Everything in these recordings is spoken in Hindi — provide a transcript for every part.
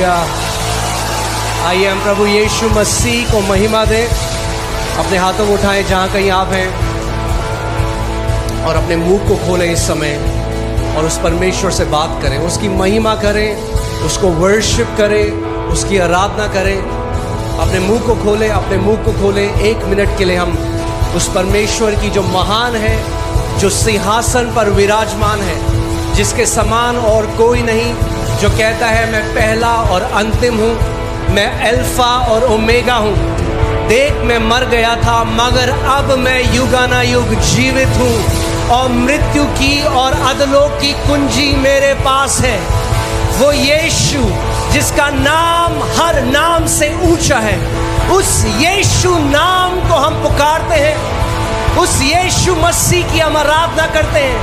हालेलुया। आइए हम प्रभु यीशु मसीह को महिमा दें। अपने हाथों को उठाएं जहाँ कहीं आप हैं और अपने मुंह को खोलें इस समय और उस परमेश्वर से बात करें, उसकी महिमा करें, उसको वर्शिप करें, उसकी आराधना करें। अपने मुंह को खोलें, अपने मुंह को खोलें। 1 मिनट के लिए हम उस परमेश्वर की जो महान है, जो सिंहासन पर विराजमान है, जिसके समान और कोई नहीं, जो कहता है मैं पहला और अंतिम हूँ, मैं अल्फा और ओमेगा हूँ। देख मैं मर गया था मगर अब मैं युगानायुग जीवित हूँ और मृत्यु की और अधलोक की कुंजी मेरे पास है। वो यीशु जिसका नाम हर नाम से ऊंचा है, उस यीशु नाम को हम पुकारते हैं, उस यीशु मसीह की हम आराधना करते हैं।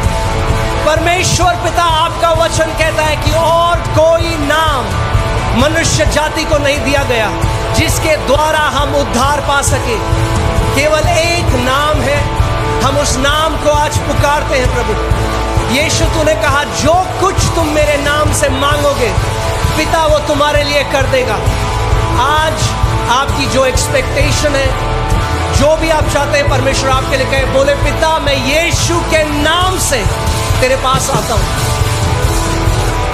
परमेश्वर पिता आपका वचन कहता है कि और कोई नाम मनुष्य जाति को नहीं दिया गया जिसके द्वारा हम उद्धार पा सके। केवल एक नाम है, हम उस नाम को आज पुकारते हैं। प्रभु यीशु, तूने कहा जो कुछ तुम मेरे नाम से मांगोगे पिता वो तुम्हारे लिए कर देगा। आज आपकी जो एक्सपेक्टेशन है, जो भी आप चाहते हैं, परमेश्वर आपके लिए कहे, बोले पिता मैं यीशु के नाम से तेरे पास आता हूं।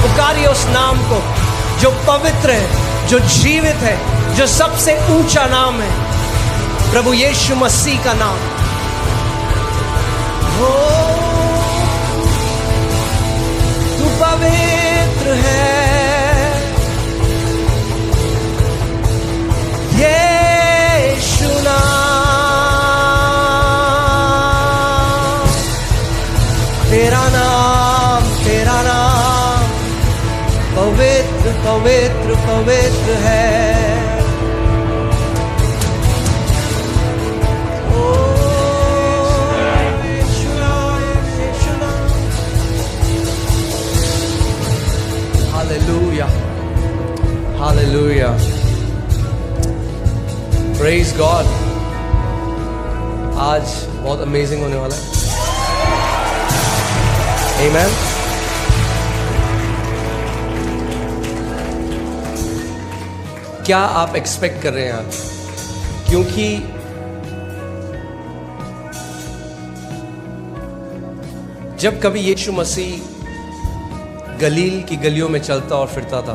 पुकारिए उस नाम को जो पवित्र है, जो जीवित है, जो सबसे ऊंचा नाम है, प्रभु यीशु मसीह का नाम। हो तू पवित्र है, यीशु नाम, तेरा नाम, तेरा नाम पवित्र पवित्र पवित्र है। Hallelujah, hallelujah, praise God. आज बहुत अमेजिंग होने वाला है। आमीन। क्या आप एक्सपेक्ट कर रहे हैं आज? क्योंकि जब कभी यीशु मसीह गलील की गलियों में चलता और फिरता था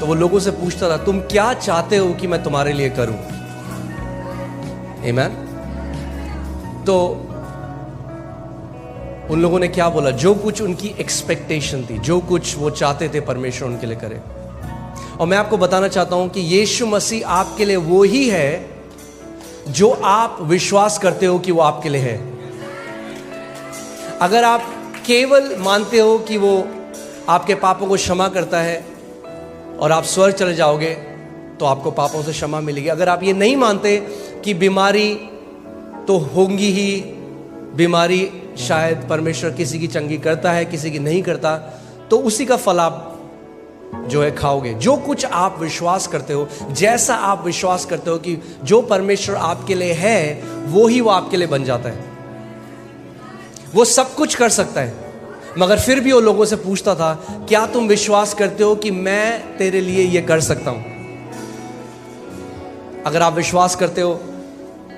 तो वो लोगों से पूछता था, तुम क्या चाहते हो कि मैं तुम्हारे लिए करूं? आमीन। तो उन लोगों ने क्या बोला? जो कुछ उनकी एक्सपेक्टेशन थी, जो कुछ वो चाहते थे परमेश्वर उनके लिए करे। और मैं आपको बताना चाहता हूं कि यीशु मसीह आपके लिए वो ही है जो आप विश्वास करते हो कि वो आपके लिए है। अगर आप केवल मानते हो कि वो आपके पापों को क्षमा करता है और आप स्वर्ग चले जाओगे तो आपको पापों से क्षमा मिलेगी। अगर आप ये नहीं मानते कि बीमारी तो होंगी ही, बीमारी शायद परमेश्वर किसी की चंगी करता है, किसी की नहीं करता, तो उसी का फल आप जो है खाओगे। जो कुछ आप विश्वास करते हो, जैसा आप विश्वास करते हो कि जो परमेश्वर आपके लिए है वो ही वो आपके लिए बन जाता है। वो सब कुछ कर सकता है, मगर फिर भी वो लोगों से पूछता था, क्या तुम विश्वास करते हो कि मैं तेरे लिए ये कर सकता हूं? अगर आप विश्वास करते हो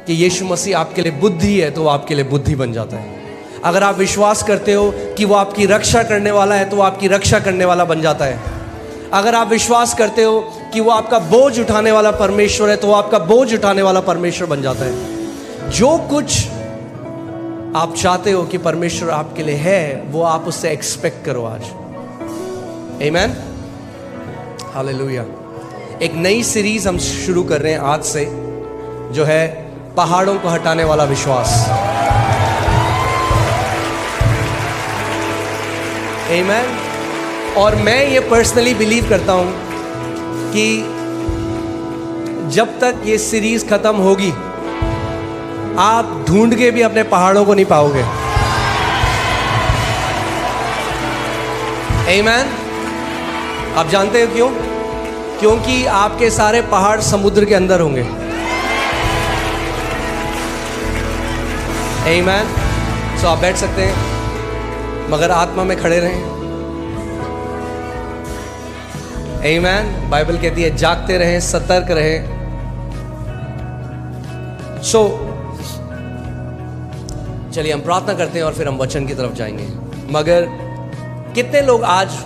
कि यीशु मसीह आपके लिए बुद्धि है तो वो आपके लिए बुद्धि बन जाता है। अगर आप विश्वास करते हो कि वो आपकी रक्षा करने वाला है तो वो आपकी रक्षा करने वाला बन जाता है। अगर आप विश्वास करते हो कि वो आपका बोझ उठाने वाला परमेश्वर है तो वो आपका बोझ उठाने वाला परमेश्वर बन जाता है। जो कुछ आप चाहते हो कि परमेश्वर आपके लिए है वो आप उससे एक्सपेक्ट करो आज। आमीन, हालेलुया। एक नई सीरीज हम शुरू कर रहे हैं आज से, जो है पहाड़ों को हटाने वाला विश्वास। आमीन। और मैं ये पर्सनली बिलीव करता हूं कि जब तक ये सीरीज खत्म होगी आप ढूंढ के भी अपने पहाड़ों को नहीं पाओगे। आमीन। आप जानते हो क्यों? क्योंकि आपके सारे पहाड़ समुद्र के अंदर होंगे। आमीन। सो आप बैठ सकते हैं मगर आत्मा में खड़े रहें। आमीन। बाइबल कहती है जागते रहें, सतर्क रहें। चलिए हम प्रार्थना करते हैं और फिर हम वचन की तरफ जाएंगे। मगर कितने लोग आज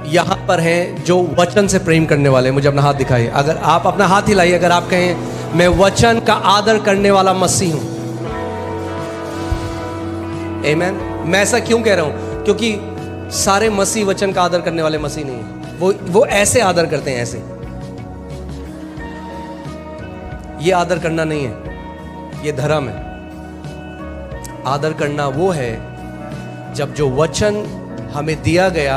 यहां पर हैं जो वचन से प्रेम करने वाले हैं? मुझे अपना हाथ दिखाइए। अगर आप अपना हाथ हिलाइए, अगर आप कहें मैं वचन का आदर करने वाला मसीह हूं। आमीन। मैं ऐसा क्यों कह रहा हूं? क्योंकि सारे मसीह वचन का आदर करने वाले मसीह नहीं है। वो ऐसे आदर करते हैं, ऐसे। ये आदर करना नहीं है, ये धर्म है। आदर करना वो है जब जो वचन हमें दिया गया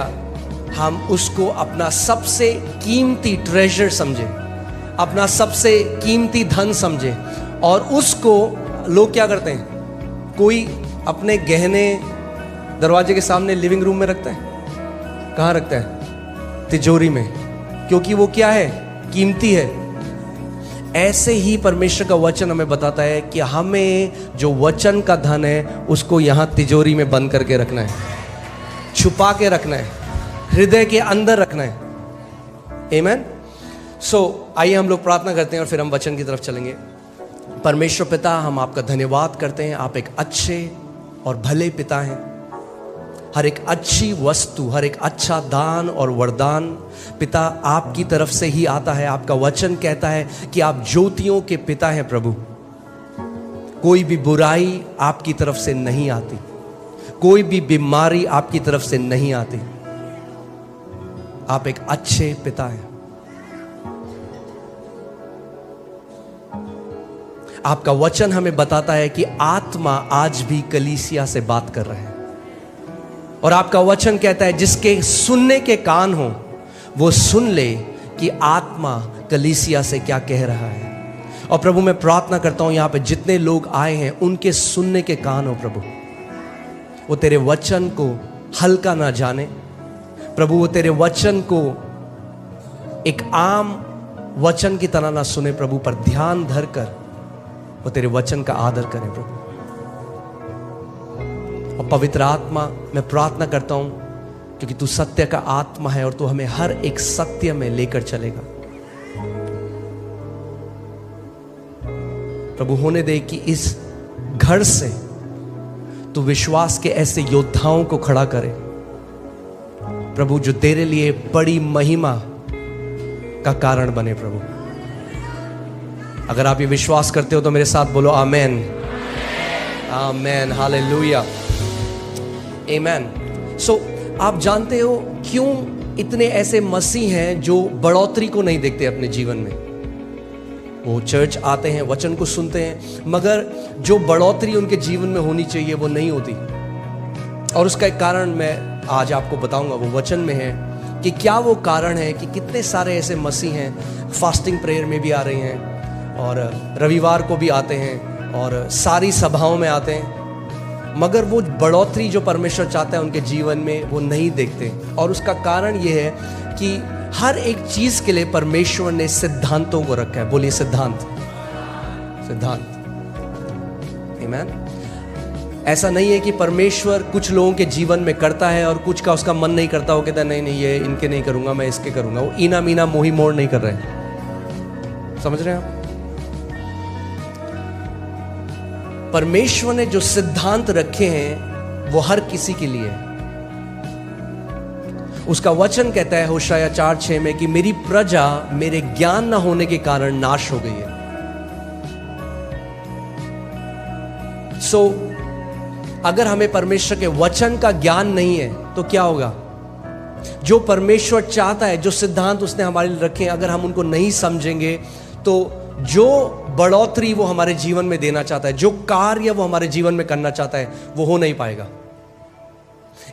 हम उसको अपना सबसे कीमती ट्रेजर समझें, अपना सबसे कीमती धन समझें। और उसको लोग क्या करते हैं? कोई अपने गहने दरवाजे के सामने लिविंग रूम में रखता है। कहाँ रखता है? तिजोरी में, क्योंकि वो क्या है? कीमती है। ऐसे ही परमेश्वर का वचन हमें बताता है कि हमें जो वचन का धन है उसको यहाँ तिजोरी में बंद करके रखना है, छुपा के रखना है, हृदय के अंदर रखना है। आमीन। आइए हम लोग प्रार्थना करते हैं और फिर हम वचन की तरफ चलेंगे। परमेश्वर पिता, हम आपका धन्यवाद करते हैं। आप एक अच्छे और भले पिता हैं। हर एक अच्छी वस्तु, हर एक अच्छा दान और वरदान पिता आपकी तरफ से ही आता है। आपका वचन कहता है कि आप ज्योतियों के पिता हैं प्रभु। कोई भी बुराई आपकी तरफ से नहीं आती, कोई भी बीमारी आपकी तरफ से नहीं आती। आप एक अच्छे पिता हैं। आपका वचन हमें बताता है कि आत्मा आज भी कलीसिया से बात कर रहे हैं। और आपका वचन कहता है जिसके सुनने के कान हो वो सुन ले कि आत्मा कलीसिया से क्या कह रहा है। और प्रभु मैं प्रार्थना करता हूं यहां पे जितने लोग आए हैं उनके सुनने के कान हो प्रभु, वो तेरे वचन को हल्का ना जाने प्रभु, वो तेरे वचन को एक आम वचन की तरह ना सुने प्रभु, पर ध्यान धर कर वो तेरे वचन का आदर करें प्रभु। और पवित्र आत्मा मैं प्रार्थना करता हूं क्योंकि तू सत्य का आत्मा है और तू हमें हर एक सत्य में लेकर चलेगा प्रभु। होने दे कि इस घर से तू विश्वास के ऐसे योद्धाओं को खड़ा करे प्रभु, जो तेरे लिए बड़ी महिमा का कारण बने प्रभु। अगर आप ये विश्वास करते हो तो मेरे साथ बोलो आमेन, आमेन, हालेलुया, आमेन। आप जानते हो क्यों इतने ऐसे मसीह हैं जो बढ़ोतरी को नहीं देखते अपने जीवन में? वो चर्च आते हैं, वचन को सुनते हैं, मगर जो बढ़ोतरी उनके जीवन में होनी चाहिए वो नहीं होती। और उसका एक कारण मैं आज आपको बताऊंगा, वो वचन में है कि क्या वो कारण है कि कितने सारे ऐसे मसीह हैं फास्टिंग प्रेयर में भी आ रहे हैं और रविवार को भी आते हैं और सारी सभाओं में आते हैं, मगर वो बढ़ोतरी जो परमेश्वर चाहता है उनके जीवन में वो नहीं देखते। और उसका कारण ये है कि हर एक चीज के लिए परमेश्वर ने सिद्धांतों को रखा है। बोलिए सिद्धांत, सिद्धांत, आमीन। ऐसा नहीं है कि परमेश्वर कुछ लोगों के जीवन में करता है और कुछ का उसका मन नहीं करता, वो कहता है नहीं नहीं ये इनके नहीं करूंगा, मैं इसके करूंगा। वो ईना मीना मोही मोड़ नहीं कर रहे, समझ रहे हैं आप? परमेश्वर ने जो सिद्धांत रखे हैं वो हर किसी के लिए है। उसका वचन कहता है होशाया 4:6 में कि मेरी प्रजा मेरे ज्ञान न होने के कारण नाश हो गई है। अगर हमें परमेश्वर के वचन का ज्ञान नहीं है तो क्या होगा? जो परमेश्वर चाहता है, जो सिद्धांत उसने हमारे लिए रखे हैं, अगर हम उनको नहीं समझेंगे तो जो बढ़ोतरी वो हमारे जीवन में देना चाहता है, जो कार्य वो हमारे जीवन में करना चाहता है, वो हो नहीं पाएगा।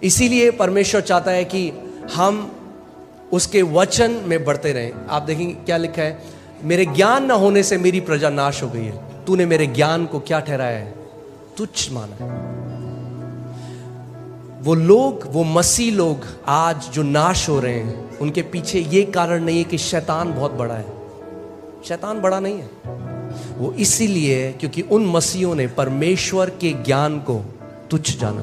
इसीलिए परमेश्वर चाहता है कि हम उसके वचन में बढ़ते रहें। आप देखेंगे क्या लिखा है, मेरे ज्ञान न होने से मेरी प्रजा नाश हो गई है। तूने मेरे ज्ञान को क्या ठहराया है? तुच्छ माना। वो लोग, वो मसीह लोग आज जो नाश हो रहे हैं, उनके पीछे ये कारण नहीं है कि शैतान बहुत बड़ा है। शैतान बड़ा नहीं है, वो इसीलिए क्योंकि उन मसीहों ने परमेश्वर के ज्ञान को तुच्छ जाना।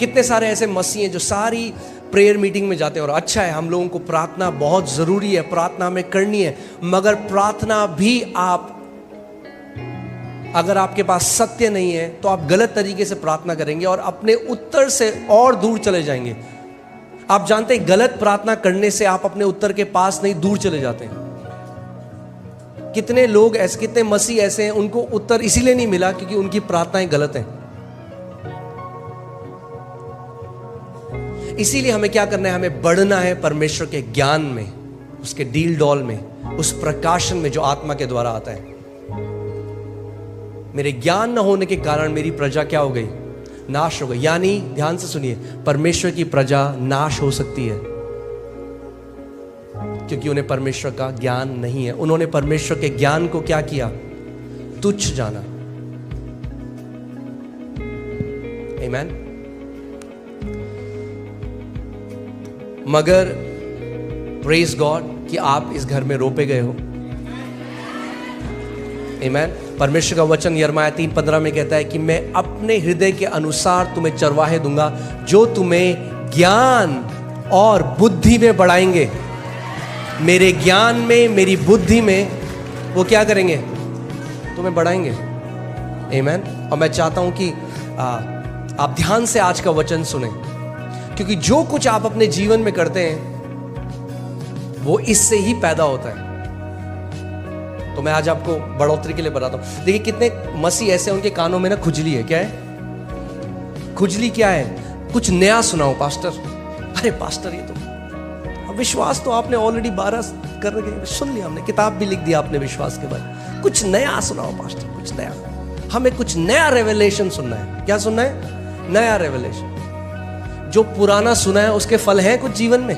कितने सारे ऐसे मसीह हैं जो सारी प्रेयर मीटिंग में जाते हैं, और अच्छा है, हम लोगों को प्रार्थना बहुत ज़रूरी है, प्रार्थना हमें करनी है, मगर प्रार्थना भी आप, अगर आपके पास सत्य नहीं है तो आप गलत तरीके से प्रार्थना करेंगे और अपने उत्तर से और दूर चले जाएंगे। आप जानते हैं गलत प्रार्थना करने से आप अपने उत्तर के पास नहीं, दूर चले जाते हैं। कितने लोग ऐसे, कितने मसीह ऐसे हैं, उनको उत्तर इसीलिए नहीं मिला क्योंकि उनकी प्रार्थनाएं गलत हैं। इसीलिए हमें क्या करना है, हमें बढ़ना है परमेश्वर के ज्ञान में, उसके डील डॉल में, उस प्रकाशन में जो आत्मा के द्वारा आता है। मेरे ज्ञान न होने के कारण मेरी प्रजा क्या हो गई, नाश हो गई। यानी ध्यान से सुनिए, परमेश्वर की प्रजा नाश हो सकती है क्योंकि उन्हें परमेश्वर का ज्ञान नहीं है। उन्होंने परमेश्वर के ज्ञान को क्या किया, तुच्छ जाना। आमीन। मगर प्रेज गॉड कि आप इस घर में रोपे गए हो। आमीन। परमेश्वर का वचन यिर्मयाह 3:15 में कहता है कि मैं अपने हृदय के अनुसार तुम्हें चरवाहे दूंगा जो तुम्हें ज्ञान और बुद्धि में बढ़ाएंगे। मेरे ज्ञान में, मेरी बुद्धि में वो क्या करेंगे, तुम्हें बढ़ाएंगे। आमीन। और मैं चाहता हूं कि आप ध्यान से आज का वचन सुने, क्योंकि जो कुछ आप अपने जीवन में करते हैं वो इससे ही पैदा होता है। तो मैं आज आपको बढ़ोतरी के लिए बताता हूं। देखिए कितने मसीह ऐसे, उनके कानों में ना खुजली है। क्या है खुजली? क्या है? कुछ नया सुनाओ पास्टर। अरे पास्टर ये तो विश्वास तो आपने ऑलरेडी 12 करके सुन लिया, हमने किताब भी लिख दिया आपने विश्वास के बारे। कुछ नया सुनाओ पास्टर, कुछ नया। हमें कुछ नया रेवलेशन सुनना है। क्या सुनना है? नया रेवलेशन। जो पुराना सुना है उसके फल हैं कुछ जीवन में।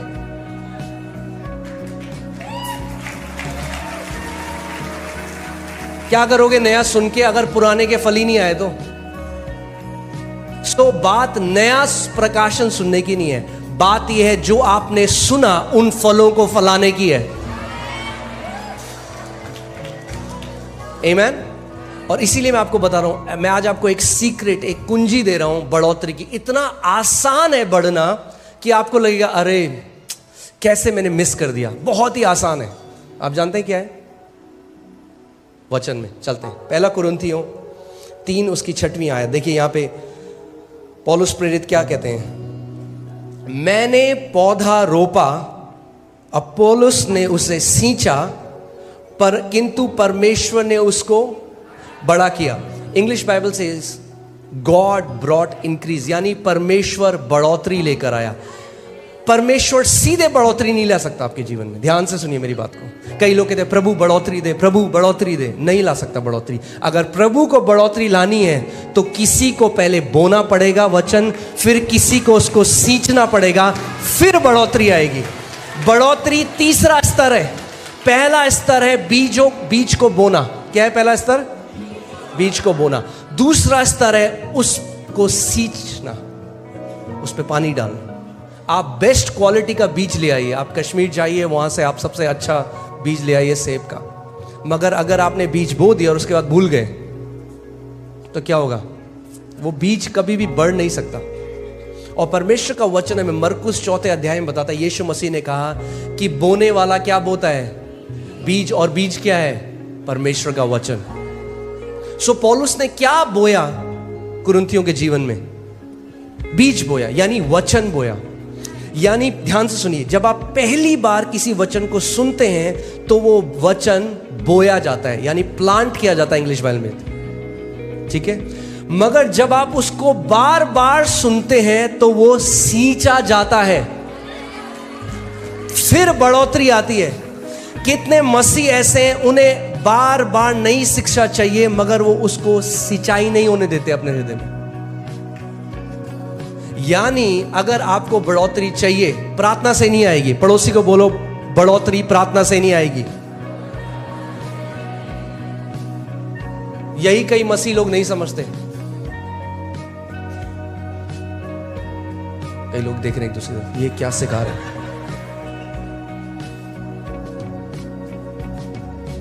क्या करोगे नया सुन के अगर पुराने के फल ही नहीं आए तो? तो बात नया प्रकाशन सुनने की नहीं है, बात यह है जो आपने सुना उन फलों को फलाने की है। आमीन। और इसीलिए मैं आपको बता रहा हूं, मैं आज आपको एक सीक्रेट, एक कुंजी दे रहा हूं बढ़ोतरी की। इतना आसान है बढ़ना कि आपको लगेगा अरे कैसे मैंने मिस कर दिया। बहुत ही आसान है। आप जानते हैं क्या है? वचन में चलते हैं। 1 कुरिन्थियों 3 उसकी 6वीं आयत देखिए। यहां पे पौलुस प्रेरित क्या कहते हैं? मैंने पौधा रोपा, अपोलोस ने उसे सींचा, पर किंतु परमेश्वर ने उसको बड़ा किया। English Bible says God brought increase, यानी परमेश्वर बढ़ोतरी लेकर आया। परमेश्वर सीधे बढ़ोतरी नहीं ला सकता आपके जीवन में। ध्यान से सुनिए मेरी बात को। कई लोग कहते हैं प्रभु बढ़ोतरी दे, प्रभु बढ़ोतरी दे। नहीं ला सकता बढ़ोतरी। अगर प्रभु को बढ़ोतरी लानी है तो किसी को पहले बोना पड़ेगा वचन, फिर किसी को उसको सींचना पड़ेगा, फिर बढ़ोतरी आएगी। बढ़ोतरी तीसरा स्तर है। पहला स्तर है बीज को बोना। क्या है पहला स्तर? बीज को बोना। दूसरा स्तर है उसको सींचना, उस पर पानी डालना। आप बेस्ट क्वालिटी का बीज ले आइए, आप कश्मीर जाइए, वहां से आप सबसे अच्छा बीज ले आइए सेब का। मगर अगर आपने बीज बो दिया और उसके बाद भूल गए तो क्या होगा? वो बीज कभी भी बढ़ नहीं सकता। और परमेश्वर का वचन हमें मरकुस 4 अध्याय में बताता है, यीशु मसीह ने कहा कि बोने वाला क्या बोता है? बीज। और बीज क्या है? परमेश्वर का वचन। सो पौलुस ने क्या बोया कुरिन्थियों के जीवन में? बीज बोया, यानी वचन बोया। यानी ध्यान से सुनिए, जब आप पहली बार किसी वचन को सुनते हैं तो वो वचन बोया जाता है, यानी प्लांट किया जाता है इंग्लिश बाइबल में। ठीक है। मगर जब आप उसको बार बार सुनते हैं तो वो सींचा जाता है, फिर बढ़ोतरी आती है। कितने मसीह ऐसे हैं उन्हें बार बार नई शिक्षा चाहिए मगर वो उसको सिंचाई नहीं होने देते अपने हृदय में। यानी अगर आपको बढ़ोतरी चाहिए, प्रार्थना से नहीं आएगी। पड़ोसी को बोलो बढ़ोतरी प्रार्थना से नहीं आएगी। यही कई मसीह लोग नहीं समझते। कई लोग देख रहे हैं एक दूसरे को, ये क्या सिखा रहे हैं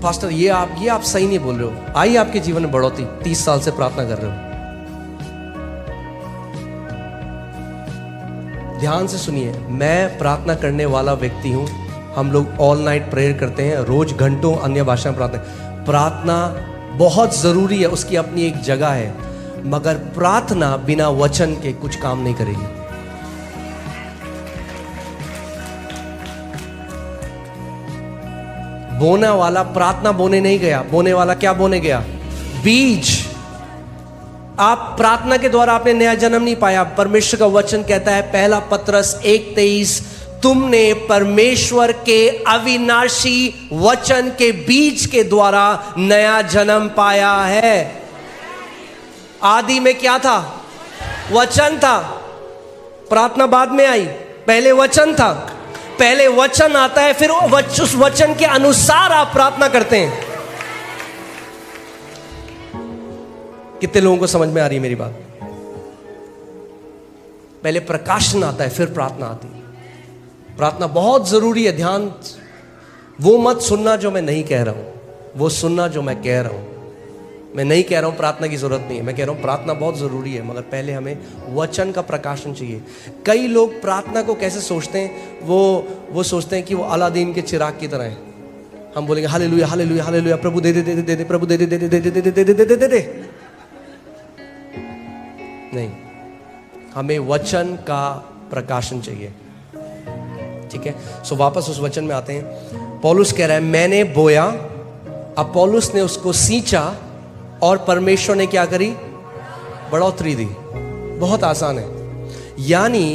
पास्टर, ये आप सही नहीं बोल रहे हो। आइए आपके जीवन में बढ़ोतरी, 30 साल से प्रार्थना कर रहे हो। ध्यान से सुनिए, मैं प्रार्थना करने वाला व्यक्ति हूँ। हम लोग ऑल नाइट प्रेयर करते हैं, रोज घंटों अन्य भाषा में प्रार्थना बहुत ज़रूरी है, उसकी अपनी एक जगह है। मगर प्रार्थना बिना वचन के कुछ काम नहीं करेगी। बोने वाला प्रार्थना बोने नहीं गया, बोने वाला क्या बोने गया? बीज। आप प्रार्थना के द्वारा आपने नया जन्म नहीं पाया। परमेश्वर का वचन कहता है, पहला पत्रस 1:23, तुमने परमेश्वर के अविनाशी वचन के बीज के द्वारा नया जन्म पाया है। आदि में क्या था? वचन था। प्रार्थना बाद में आई, पहले वचन था। पहले वचन आता है, फिर उस वचन के अनुसार आप प्रार्थना करते हैं। कितने लोगों को समझ में आ रही है मेरी बात? पहले प्रकाशन आता है, फिर प्रार्थना आती है। प्रार्थना बहुत जरूरी है। ध्यान, वो मत सुनना जो मैं नहीं कह रहा हूं, वो सुनना जो मैं कह रहा हूं। मैं नहीं कह रहा हूं प्रार्थना की जरूरत नहीं है, मैं कह रहा हूं प्रार्थना बहुत जरूरी है, मगर पहले हमें वचन का प्रकाशन चाहिए। कई लोग प्रार्थना को कैसे सोचते हैं, वो सोचते हैं कि वो अलादीन के चिराग की तरह है। हम बोलेंगे हालेलुया हालेलुया हालेलुया, प्रभु दे दे दे दे दे, प्रभु दे दे दे दे दे दे दे दे दे दे दे। नहीं, हमें वचन का प्रकाशन चाहिए। ठीक है, सो वापस उस वचन में आते हैं। पौलुस कह रहा है, मैंने बोया, अब पौलुस ने उसको सींचा और परमेश्वर ने क्या करी? बढ़ोतरी दी। बहुत आसान है। यानी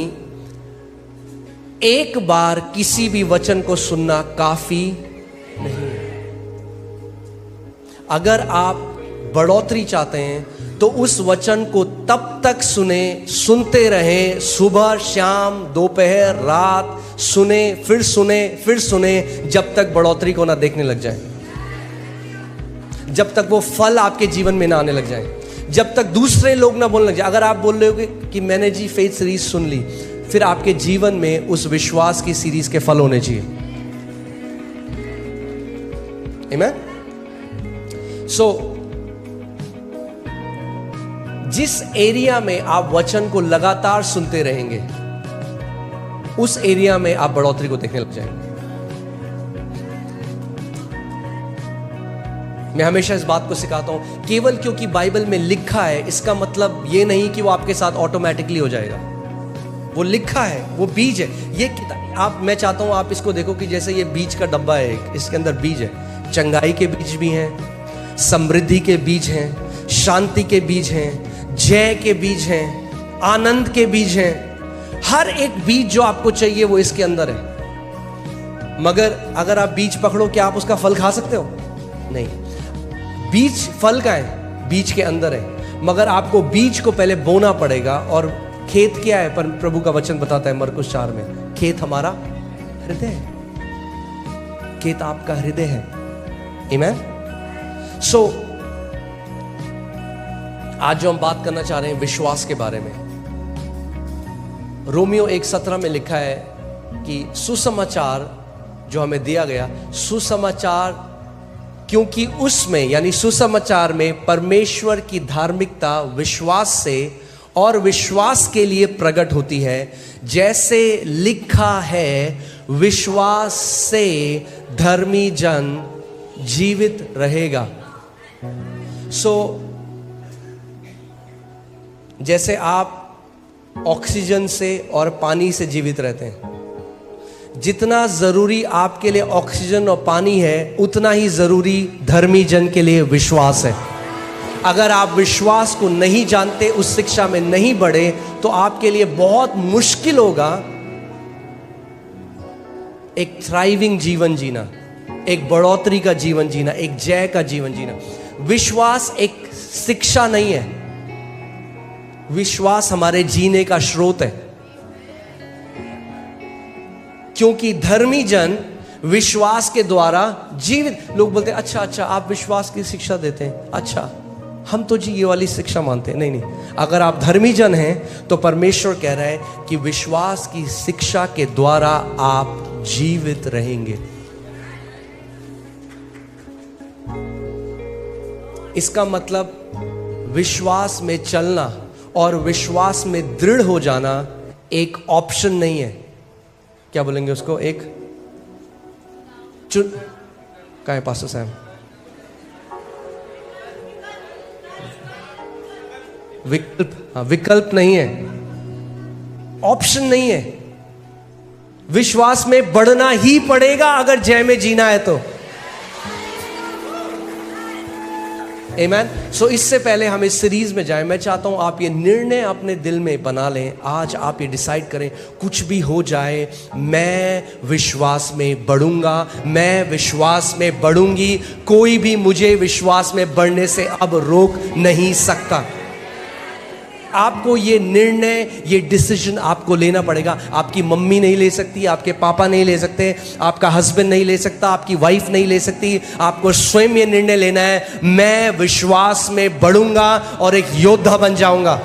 एक बार किसी भी वचन को सुनना काफी नहीं है। अगर आप बढ़ोतरी चाहते हैं तो उस वचन को तब तक सुनते रहें, सुबह शाम दोपहर रात सुने, फिर जब तक बढ़ोतरी को ना देखने लग जाए, जब तक वो फल आपके जीवन में ना आने लग जाए, जब तक दूसरे लोग ना बोलने लग जाए। अगर आप बोल रहे हो कि मैंने जी फेथ सीरीज सुन ली, फिर आपके जीवन में उस विश्वास की सीरीज के फल होने चाहिए। आमीन। सो जिस एरिया में आप वचन को लगातार सुनते रहेंगे, उस एरिया में आप बढ़ोतरी को देखने लग जाएंगे। मैं हमेशा इस बात को सिखाता हूं, केवल क्योंकि बाइबल में लिखा है इसका मतलब ये नहीं कि वो आपके साथ ऑटोमेटिकली हो जाएगा। वो लिखा है, वो बीज है। ये आप, मैं चाहता हूं आप इसको देखो कि जैसे ये बीज का डब्बा है, इसके अंदर बीज है। चंगाई के बीज भी हैं, समृद्धि के बीज हैं, शांति के बीज हैं, जय के बीज हैं, आनंद के बीज हैं। हर एक बीज जो आपको चाहिए वो इसके अंदर है। मगर अगर आप बीज पकड़ो, क्या आप उसका फल खा सकते हो? नहीं। बीज फल का है, बीज के अंदर है, मगर आपको बीज को पहले बोना पड़ेगा। और खेत क्या है? पर प्रभु का वचन बताता है मरकुस 4 में, खेत हमारा हृदय है। खेत आपका हृदय है। आमीन। सो आज जो हम बात करना चाह रहे हैं विश्वास के बारे में, रोमियो 1:17 में लिखा है कि सुसमाचार जो हमें दिया गया, सुसमाचार, क्योंकि उसमें यानी सुसमाचार में परमेश्वर की धार्मिकता विश्वास से और विश्वास के लिए प्रकट होती है। जैसे लिखा है, विश्वास से धर्मी जन जीवित रहेगा। जैसे आप ऑक्सीजन से और पानी से जीवित रहते हैं, जितना जरूरी आपके लिए ऑक्सीजन और पानी है, उतना ही जरूरी धर्मी जन के लिए विश्वास है। अगर आप विश्वास को नहीं जानते, उस शिक्षा में नहीं बढ़े, तो आपके लिए बहुत मुश्किल होगा एक थ्राइविंग जीवन जीना, एक बढ़ोतरी का जीवन जीना, एक जय का जीवन जीना। विश्वास एक शिक्षा नहीं है, विश्वास हमारे जीने का स्रोत है। क्योंकि धर्मी जन विश्वास के द्वारा जीवित। लोग बोलते हैं अच्छा आप विश्वास की शिक्षा देते हैं, अच्छा हम तो जी ये वाली शिक्षा मानते हैं। नहीं, अगर आप धर्मी जन हैं तो परमेश्वर कह रहा है कि विश्वास की शिक्षा के द्वारा आप जीवित रहेंगे। इसका मतलब विश्वास में चलना और विश्वास में दृढ़ हो जाना एक ऑप्शन नहीं है, क्या बोलेंगे उसको, एक चुन, कहाँ है पास्टर साहब, विकल्प, हाँ विकल्प नहीं है, ऑप्शन नहीं है। विश्वास में बढ़ना ही पड़ेगा अगर जय में जीना है तो। आमीन। सो इससे पहले हम इस सीरीज में जाएं, मैं चाहता हूं आप ये निर्णय अपने दिल में बना लें। आज आप ये डिसाइड करें, कुछ भी हो जाए मैं विश्वास में बढ़ूंगा, मैं विश्वास में बढ़ूंगी, कोई भी मुझे विश्वास में बढ़ने से अब रोक नहीं सकता। आपको ये निर्णय, ये डिसीजन आपको लेना पड़ेगा। आपकी मम्मी नहीं ले सकती, आपके पापा नहीं ले सकते, आपका हस्बैंड नहीं ले सकता, आपकी वाइफ नहीं ले सकती। आपको स्वयं ये निर्णय लेना है, मैं विश्वास में बढ़ूंगा और एक योद्धा बन जाऊंगा।